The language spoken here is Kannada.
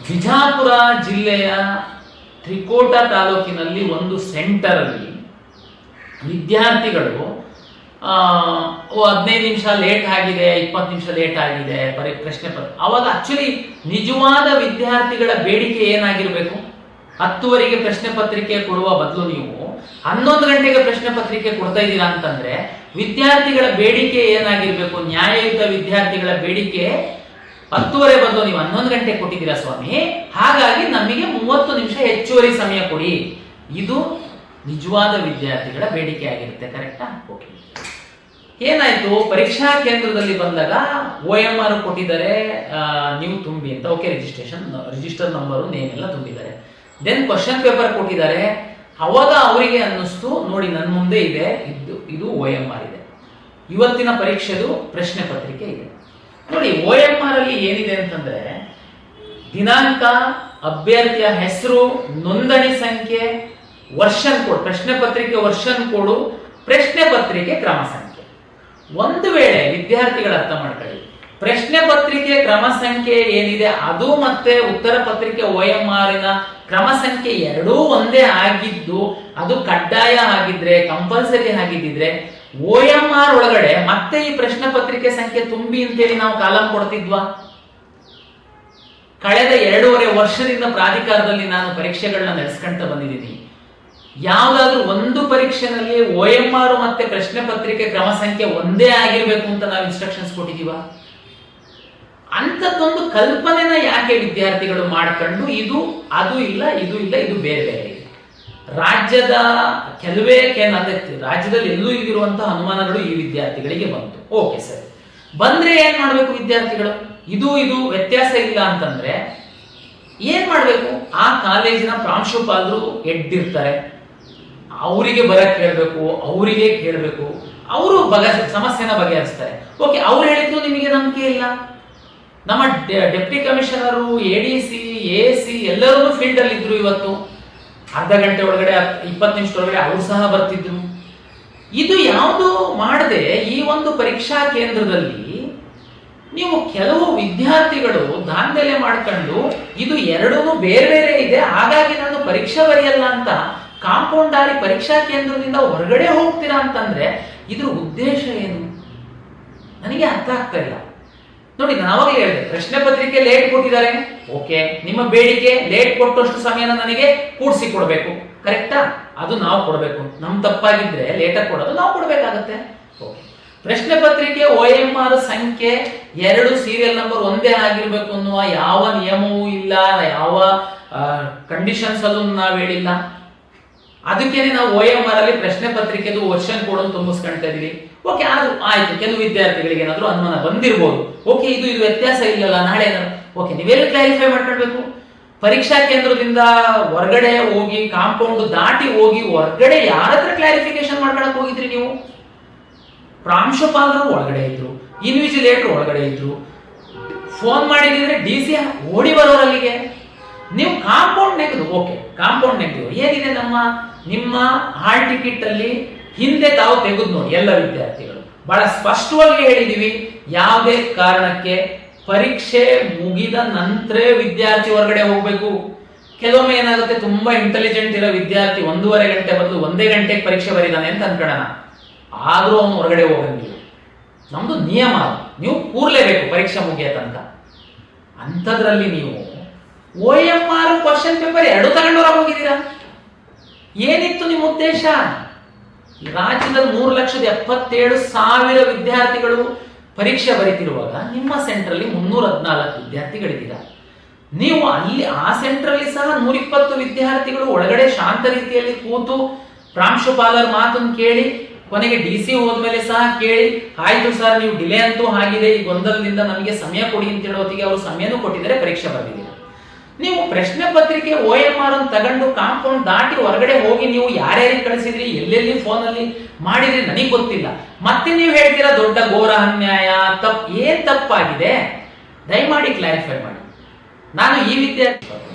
ವಿಜಾಪುರ ಜಿಲ್ಲೆಯ ತ್ರಿಕೋಟ ತಾಲೂಕಿನಲ್ಲಿ ಒಂದು ಸೆಂಟರ್ ಅಲ್ಲಿ ವಿದ್ಯಾರ್ಥಿಗಳು 15 ನಿಮಿಷ ಲೇಟ್ ಆಗಿದೆ, 20 ನಿಮಿಷ ಲೇಟ್ ಆಗಿದೆ ಪ್ರಶ್ನೆ ಪತ್ರ. ಅವಾಗ ಆಕ್ಚುಲಿ ನಿಜವಾದ ವಿದ್ಯಾರ್ಥಿಗಳ ಬೇಡಿಕೆ ಏನಾಗಿರ್ಬೇಕು? 10ವರೆಗೆ ಪ್ರಶ್ನೆ ಪತ್ರಿಕೆ ಕೊಡುವ ಬದಲು ನೀವು 11 ಗಂಟೆಗೆ ಪ್ರಶ್ನೆ ಪತ್ರಿಕೆ ಕೊಡ್ತಾ ಇದ್ದೀರಾ ಅಂತಂದ್ರೆ ವಿದ್ಯಾರ್ಥಿಗಳ ಬೇಡಿಕೆ ಏನಾಗಿರ್ಬೇಕು? ನ್ಯಾಯಯುತ ವಿದ್ಯಾರ್ಥಿಗಳ ಬೇಡಿಕೆ 10ವರೆ ಬದಲು ನೀವು 11 ಗಂಟೆ ಕೊಟ್ಟಿದ್ದೀರಾ ಸ್ವಾಮಿ, ಹಾಗಾಗಿ ನಮಗೆ 30 ನಿಮಿಷ ಹೆಚ್ಚುವರಿ ಸಮಯ ಕೊಡಿ. ಇದು ನಿಜವಾದ ವಿದ್ಯಾರ್ಥಿಗಳ ಬೇಡಿಕೆ ಆಗಿರುತ್ತೆ. ಕರೆಕ್ಟಾ? ಓಕೆ. ಏನಾಯ್ತು? ಪರೀಕ್ಷಾ ಕೇಂದ್ರದಲ್ಲಿ ಬಂದಾಗ OMR ಕೊಟ್ಟಿದ್ದಾರೆ, ನೀವು ತುಂಬಿ ಅಂತ. ಓಕೆ, ರಿಜಿಸ್ಟರ್ ನಂಬರು, ನೇಮ್ ಎಲ್ಲ ತುಂಬಿದ್ದಾರೆ. ದೆನ್ ಕ್ವಶನ್ ಪೇಪರ್ ಕೊಟ್ಟಿದ್ದಾರೆ. ಅವಾಗ ಅವರಿಗೆ ಅನ್ನಿಸ್ತು, ನೋಡಿ ನನ್ನ ಮುಂದೆ ಇದೆ, ಇದು OMR ಇದೆ, ಇವತ್ತಿನ ಪರೀಕ್ಷೆದು ಪ್ರಶ್ನೆ ಪತ್ರಿಕೆ ಇದೆ. ನೋಡಿ OMR ಅಲ್ಲಿ ಏನಿದೆ ಅಂತಂದ್ರೆ ದಿನಾಂಕ, ಅಭ್ಯರ್ಥಿಯ ಹೆಸರು, ನೋಂದಣಿ ಸಂಖ್ಯೆ, ವರ್ಷನ್ ಕೋಡ್, ಪ್ರಶ್ನೆ ಪತ್ರಿಕೆ ವರ್ಷನ್ ಕೋಡು, ಪ್ರಶ್ನೆ ಪತ್ರಿಕೆ ಕ್ರಮ ಸಂಖ್ಯೆ. ಒಂದು ವೇಳೆ ವಿದ್ಯಾರ್ಥಿಗಳು ಅರ್ಥ ಮಾಡ್ಕೊಳ್ಳಿ, ಪ್ರಶ್ನೆ ಪತ್ರಿಕೆ ಕ್ರಮ ಸಂಖ್ಯೆ ಏನಿದೆ ಅದು ಮತ್ತೆ ಉತ್ತರ ಪತ್ರಿಕೆ OMR ಕ್ರಮ ಸಂಖ್ಯೆ ಎರಡೂ ಒಂದೇ ಆಗಿದ್ದು, ಅದು ಕಡ್ಡಾಯ ಆಗಿದ್ರೆ, ಕಂಪಲ್ಸರಿ ಆಗಿದ್ದಿದ್ರೆ OMR ಒಳಗಡೆ ಮತ್ತೆ ಈ ಪ್ರಶ್ನೆ ಪತ್ರಿಕೆ ಸಂಖ್ಯೆ ತುಂಬಿ ಅಂತೇಳಿ ನಾವು ಕಾಲಂ ಕೊಡ್ತಿದ್ವಾ? ಕಳೆದ 2.5 ವರ್ಷದಿಂದ ಪ್ರಾಧಿಕಾರದಲ್ಲಿ ನಾನು ಪರೀಕ್ಷೆಗಳನ್ನ ನಡೆಸ್ಕೊಂತ ಬಂದಿದ್ದೀನಿ. ಯಾವ್ದಾದ್ರೂ ಒಂದು ಪರೀಕ್ಷೆನಲ್ಲಿ OMR ಮತ್ತೆ ಪ್ರಶ್ನೆ ಪತ್ರಿಕೆ ಕ್ರಮ ಸಂಖ್ಯೆ ಒಂದೇ ಆಗಿರ್ಬೇಕು ಅಂತ ನಾವು ಇನ್ಸ್ಟ್ರಕ್ಷನ್ಸ್ ಕೊಟ್ಟಿದೀವ? ಅಂತದೊಂದು ಕಲ್ಪನೆನ ಯಾಕೆ ವಿದ್ಯಾರ್ಥಿಗಳು ಮಾಡ್ಕೊಂಡು ಇದು ಅದು ಇಲ್ಲ, ಇದು ಇಲ್ಲ, ಇದು ಬೇರೆ ಬೇರೆ ಇದೆ. ರಾಜ್ಯದ ಕೆಲವೇ ರಾಜ್ಯದಲ್ಲಿ ಎಲ್ಲೂ ಇಲ್ಲಿರುವಂತಹ ಅನುಮಾನಗಳು ಈ ವಿದ್ಯಾರ್ಥಿಗಳಿಗೆ ಬಂತು. ಓಕೆ ಸರಿ, ಬಂದ್ರೆ ಏನ್ ಮಾಡ್ಬೇಕು ವಿದ್ಯಾರ್ಥಿಗಳು? ಇದು ವ್ಯತ್ಯಾಸ ಇಲ್ಲ ಅಂತಂದ್ರೆ ಏನ್ ಮಾಡ್ಬೇಕು? ಆ ಕಾಲೇಜಿನ ಪ್ರಾಂಶುಪಾಲರು ಎಡ್ಡಿರ್ತಾರೆ, ಅವರಿಗೆ ಬರಕ್ ಹೇಳ್ಬೇಕು, ಅವರಿಗೆ ಕೇಳಬೇಕು, ಅವರು ಸಮಸ್ಯೆನ ಬಗೆಹರಿಸ್ತಾರೆ. ಓಕೆ, ಅವ್ರು ಹೇಳಿದ್ರು ನಿಮಗೆ ನಂಬಿಕೆ ಇಲ್ಲ. ನಮ್ಮ ಡೆಪ್ಟಿ ಕಮಿಷನರು, ADC, AC ಎಲ್ಲರೂ ಫೀಲ್ಡ್ ಅಲ್ಲಿ ಇದ್ರು. ಇವತ್ತು ಅರ್ಧ ಗಂಟೆ ಒಳಗಡೆ, 20 ನಿಮಿಷದೊಳಗಡೆ ಅವರು ಸಹ ಬರ್ತಿದ್ರು. ಇದು ಯಾವುದು ಮಾಡದೆ ಈ ಒಂದು ಪರೀಕ್ಷಾ ಕೇಂದ್ರದಲ್ಲಿ ನೀವು ಕೆಲವು ವಿದ್ಯಾರ್ಥಿಗಳು ದಾಂಧಲೆ ಮಾಡ್ಕೊಂಡು ಇದು ಎರಡೂ ಬೇರೆ ಬೇರೆ ಇದೆ, ಹಾಗಾಗಿ ನಾನು ಪರೀಕ್ಷೆ ಬರೆಯಲ್ಲ ಅಂತ ಕಾಂಪೌಂಡ್ ದಾರಿ ಪರೀಕ್ಷಾ ಕೇಂದ್ರದಿಂದ ಹೊರಗಡೆ ಹೋಗ್ತೀರಾ ಅಂತಂದ್ರೆ ಇದ್ರ ಉದ್ದೇಶ ಏನು? ನನಗೆ ಅರ್ಥ ಆಗ್ತಾ ಇಲ್ಲ. ನೋಡಿ, ನಾನು ಅವಾಗಲೇ ಹೇಳಿದೆ, ಪ್ರಶ್ನೆ ಪತ್ರಿಕೆ ಲೇಟ್ ಕೊಟ್ಟಿದ್ದಾರೆ. ಓಕೆ, ನಿಮ್ಮ ಬೇಡಿಕೆ ಲೇಟ್ ಕೊಟ್ಟಷ್ಟು ಸಮಯನ ನನಗೆ ಕೂಡಿಸಿ ಕೊಡಬೇಕು. ಕರೆಕ್ಟಾ? ಅದು ನಾವು ಕೊಡಬೇಕು. ನಮ್ ತಪ್ಪಾಗಿದ್ರೆ ಲೇಟಾಗಿ ಕೊಡೋದು ನಾವು ಕೊಡಬೇಕಾಗತ್ತೆ. ಓಕೆ, ಪ್ರಶ್ನೆ ಪತ್ರಿಕೆ OMR ಸಂಖ್ಯೆ 2 ಸೀರಿಯಲ್ ನಂಬರ್ ಒಂದೇ ಆಗಿರ್ಬೇಕು ಅನ್ನುವ ಯಾವ ನಿಯಮವೂ ಇಲ್ಲ, ಯಾವ ಕಂಡೀಷನ್ಸ್ ಅಲ್ಲೂ ನಾವು ಹೇಳಿಲ್ಲ. ಅದಕ್ಕೇನೆ ನಾವು OMR ಅಲ್ಲಿ ಪ್ರಶ್ನೆ ಪತ್ರಿಕೆದು ವರ್ಷನ್ ಕೋಡ್ ತುಂಬಿಸ್ಕೊಳ್ತಾ ಇದೀವಿ. ಓಕೆ, ಅದು ಆಯ್ತು. ಕೆಲವು ವಿದ್ಯಾರ್ಥಿಗಳಿಗೆ ಏನಾದ್ರು ಅನುಮಾನ ಬಂದಿರಬಹುದು. ಓಕೆ, ಇದು ವ್ಯತ್ಯಾಸ ಇಲ್ಲಲ್ಲ, ನಾಳೆ ಓಕೆ, ನೀವೆಲ್ಲ ಕ್ಲಾರಿಫೈ ಮಾಡ್ಕೊಳ್ಬೇಕು. ಪರೀಕ್ಷಾ ಕೇಂದ್ರದಿಂದ ಹೊರಗಡೆ ಹೋಗಿ, ಕಾಂಪೌಂಡ್ ದಾಟಿ ಹೋಗಿ ಹೊರಗಡೆ ಯಾರ ಹತ್ರ ಕ್ಲಾರಿಫಿಕೇಶನ್ ಮಾಡ್ಕೊಳಕ್ ಹೋಗಿದ್ರಿ ನೀವು? ಪ್ರಾಂಶುಪಾಲರು ಒಳಗಡೆ ಇದ್ರು, ಇನ್ವಿಜಿಲೇಟರ್ ಒಳಗಡೆ ಇದ್ರು. ಫೋನ್ ಮಾಡಿದ್ರೆ DC ಓಡಿ ಬರೋರಲ್ಲಿಗೆ. ನೀವು ಕಾಂಪೌಂಡ್ ನೆಗೆದು, ಓಕೆ, ಕಾಂಪೌಂಡ್ ನೆಗೆದು ಏನಿದೆ ನಿಮ್ಮ ಹಾಲ್ ಟಿಕೆಟ್ ಅಲ್ಲಿ ಹಿಂದೆ ತಾವು ತೆಗೆದು ನೋಡಿ. ಎಲ್ಲ ವಿದ್ಯಾರ್ಥಿಗಳು ಬಹಳ ಸ್ಪಷ್ಟವಾಗಿ ಹೇಳಿದೀವಿ, ಯಾವುದೇ ಕಾರಣಕ್ಕೆ ಪರೀಕ್ಷೆ ಮುಗಿದ ನಂತರ ವಿದ್ಯಾರ್ಥಿ ಹೊರಗಡೆ ಹೋಗ್ಬೇಕು. ಕೆಲವೊಮ್ಮೆ ಏನಾಗುತ್ತೆ, ತುಂಬಾ ಇಂಟೆಲಿಜೆಂಟ್ ಇರೋ ವಿದ್ಯಾರ್ಥಿ 1.5 ಗಂಟೆ ಬದಲು 1 ಗಂಟೆಗೆ ಪರೀಕ್ಷೆ ಬರೀದಾನೆ ಅಂತ ಅನ್ಕೊಳ್ಳೋಣ, ಆದ್ರೂ ಅವನು ಹೊರಗಡೆ ಹೋಗಂಗಿಲ್ಲ. ನಮ್ದು ನಿಯಮ, ನೀವು ಕೂರ್ಲೇಬೇಕು ಪರೀಕ್ಷೆ ಮುಗಿಯ ತನಕ. ಅಂಥದ್ರಲ್ಲಿ ನೀವು OMR ಕ್ವಶನ್ ಪೇಪರ್ 2 ತಗೊಂಡು ಹೊರ ಹೋಗಿದ್ದೀರಾ. ಏನಿತ್ತು ನಿಮ್ಮ ಉದ್ದೇಶ? ರಾಜ್ಯದಲ್ಲಿ 3,77,000 ವಿದ್ಯಾರ್ಥಿಗಳು ಪರೀಕ್ಷೆ ಬರೀತಿರುವಾಗ ನಿಮ್ಮ ಸೆಂಟ್ರಲ್ಲಿ 314 ವಿದ್ಯಾರ್ಥಿಗಳಿದ್ದೀರಾ. ನೀವು ಅಲ್ಲಿ ಆ ಸೆಂಟ್ರಲ್ಲಿ ಸಹ 120 ವಿದ್ಯಾರ್ಥಿಗಳು ಒಳಗಡೆ ಶಾಂತ ರೀತಿಯಲ್ಲಿ ಕೂತು ಪ್ರಾಂಶುಪಾಲರ ಮಾತನ್ನು ಕೇಳಿ, ಕೊನೆಗೆ DC ಹೋದ್ಮೇಲೆ ಸಹ ಕೇಳಿ, ಆಯ್ತು ಸರ್ ನೀವು ಡಿಲೇ ಅಂತೂ ಆಗಿದೆ, ಈ ಗೊಂದಲದಿಂದ ನಮಗೆ ಸಮಯ ಕೊಡಿ ಅಂತ ಹೇಳೋತ್ತಿಗೆ ಅವರು ಸಮಯನೂ ಕೊಟ್ಟಿದ್ದಾರೆ, ಪರೀಕ್ಷೆ ಬರ್ತಿದ್ದೀರಾ. ನೀವು ಪ್ರಶ್ನೆ ಪತ್ರಿಕೆ OMR ತಗೊಂಡು ಕಾಂಪೌಂಡ್ ದಾಟಿ ಹೊರಗಡೆ ಹೋಗಿ ನೀವು ಯಾರ್ಯಾರಿಗೆ ಕಳಿಸಿದ್ರಿ, ಎಲ್ಲೆಲ್ಲಿ ಫೋನಲ್ಲಿ ಮಾಡಿದ್ರಿ ನನಗೆ ಗೊತ್ತಿಲ್ಲ. ಮತ್ತೆ ನೀವು ಹೇಳ್ತೀರಾ ದೊಡ್ಡ ಘೋರ ಅನ್ಯಾಯ, ಏನ್ ತಪ್ಪಾಗಿದೆ? ದಯಮಾಡಿ ಕ್ಲಾರಿಫೈ ಮಾಡಿ. ನಾನು ಈ ವಿದ್ಯಾರ್ಥಿ